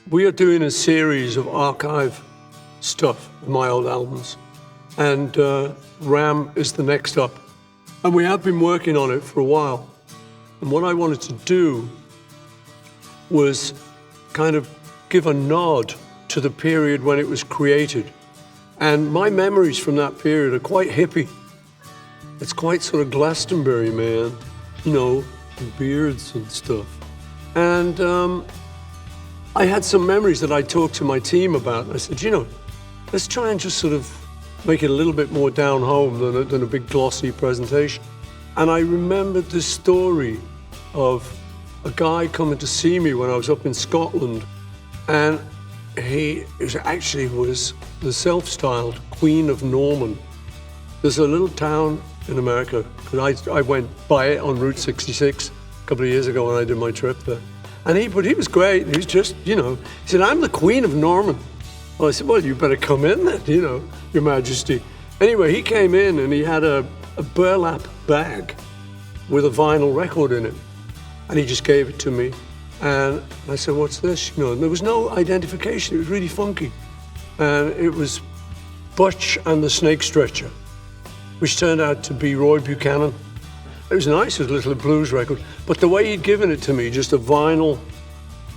We are doing a series of archive stuff with my old albums, and Ram is the next up. And we have been working on it for a while. And what I wanted to do was kind of give a nod to the period when it was created. And my memories from that period are quite hippie. It's quite sort of Glastonbury, man, you know, beards and stuff. And I had some memories that I talked to my team about. And I said, you know, let's try and just sort of make it a little bit more down home than a big glossy presentation. And I remembered this story of a guy coming to see me when I was up in Scotland, and he actually was the self-styled Queen of Norman. There's a little town in America, because I went by it on Route 66 a couple of years ago when I did my trip there. But he was great. He was just, you know, he said, I'm the Queen of Norman. Well, I said, well, you better come in then, you know, Your Majesty. Anyway, he came in and he had a burlap bag with a vinyl record in it. And he just gave it to me. And I said, what's this? You know, and there was no identification. It was really funky. And it was Butch and the Snake Stretcher, which turned out to be Roy Buchanan. It was nice, it was a little blues record. But the way he'd given it to me, just a vinyl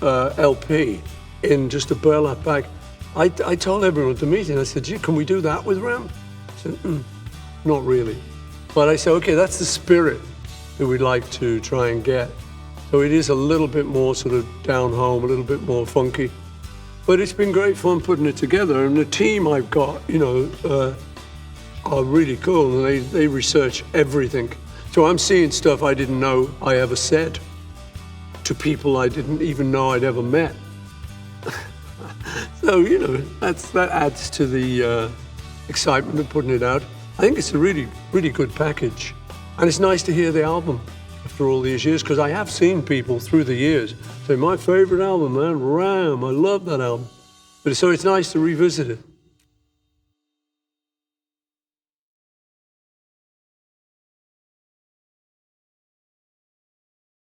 LP in just a burlap bag, I told everyone at the meeting, I said, gee, can we do that with Ram? I said, not really. But I said, okay, that's the spirit that we'd like to try and get. So it is a little bit more sort of down home, a little bit more funky. But it's been great fun putting it together. And the team I've got, you know, are really cool, and they research everything. So I'm seeing stuff I didn't know I ever said to people I didn't even know I'd ever met. So, you know, that adds to the excitement of putting it out. I think it's a really, really good package. And it's nice to hear the album after all these years, because I have seen people through the years say, my favorite album, man, Ram, I love that album. But so it's nice to revisit it.